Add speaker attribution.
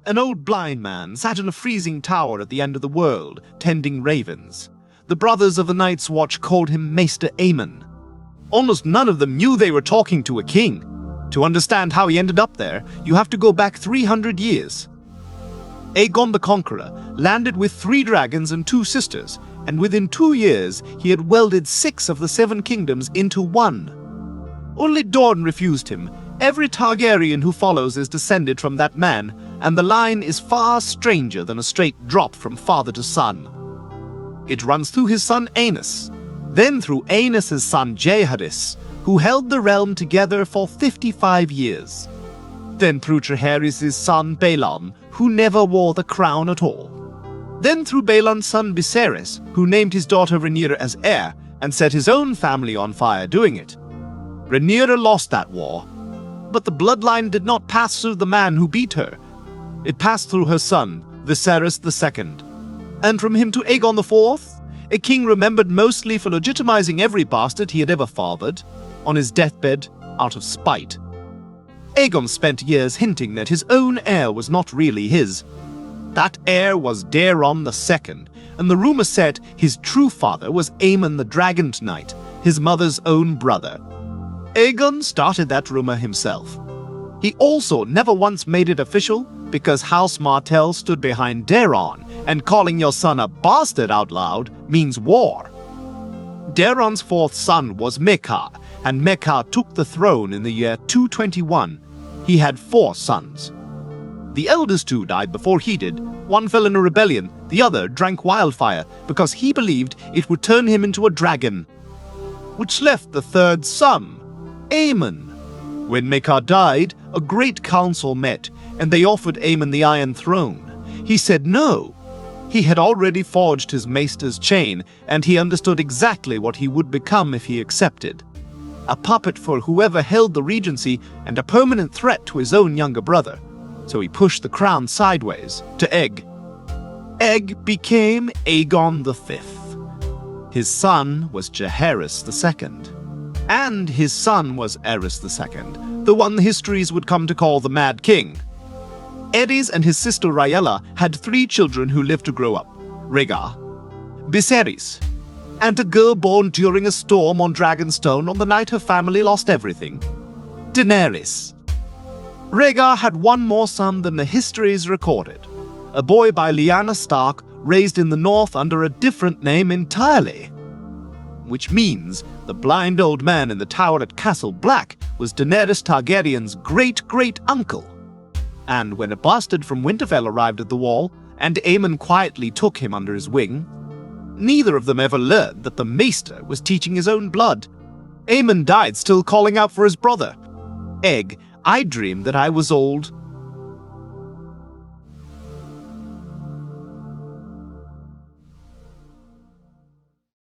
Speaker 1: An old blind man sat in a freezing tower at the end of the world, tending ravens. The brothers of the Night's Watch called him Maester Aemon. Almost none of them knew they were talking to a king. To understand how he ended up there, you have to go back 300 years. Aegon the Conqueror landed with 3 dragons and 2 sisters, and within 2 years he had welded 6 of the 7 kingdoms into one. Only Dorne refused him. Every Targaryen who follows is descended from that man, and the line is far stranger than a straight drop from father to son. It runs through his son Aenys, then through Aenys' son Jaehaerys, who held the realm together for 55 years. Then through Jaehaerys' son Balon, who never wore the crown at all. Then through Balon's son Viserys, who named his daughter Rhaenyra as heir and set his own family on fire doing it. Rhaenyra lost that war, but the bloodline did not pass through the man who beat her. It passed through her son, Viserys II, and from him to Aegon IV, a king remembered mostly for legitimizing every bastard he had ever fathered, on his deathbed out of spite. Aegon spent years hinting that his own heir was not really his. That heir was Daeron II, and the rumor said his true father was Aemon the Dragon Knight, his mother's own brother. Aegon started that rumor himself. He also never once made it official because House Martell stood behind Daeron, and calling your son a bastard out loud means war. Daeron's 4th son was Maekar, and Maekar took the throne in the year 221. He had 4 sons. The eldest 2 died before he did. One fell in a rebellion, the other drank wildfire because he believed it would turn him into a dragon, which left the 3rd son, Aemon. When Maekar died, a great council met, and they offered Aemon the Iron Throne. He said no. He had already forged his maester's chain, and he understood exactly what he would become if he accepted. A puppet for whoever held the regency and a permanent threat to his own younger brother. So he pushed the crown sideways to Egg. Egg became Aegon V. His son was Jaehaerys II. And his son was Aerys II, the one the histories would come to call the Mad King. Aerys and his sister Rhaella had 3 children who lived to grow up: Rhaegar, Viserys, and a girl born during a storm on Dragonstone on the night her family lost everything, Daenerys. Rhaegar had one more son than the histories recorded, a boy by Lyanna Stark raised in the north under a different name entirely. Which means the blind old man in the tower at Castle Black was Daenerys Targaryen's great-great-uncle. And when a bastard from Winterfell arrived at the wall, and Aemon quietly took him under his wing, neither of them ever learned that the Maester was teaching his own blood. Aemon died still calling out for his brother. Egg, I dreamed that I was old,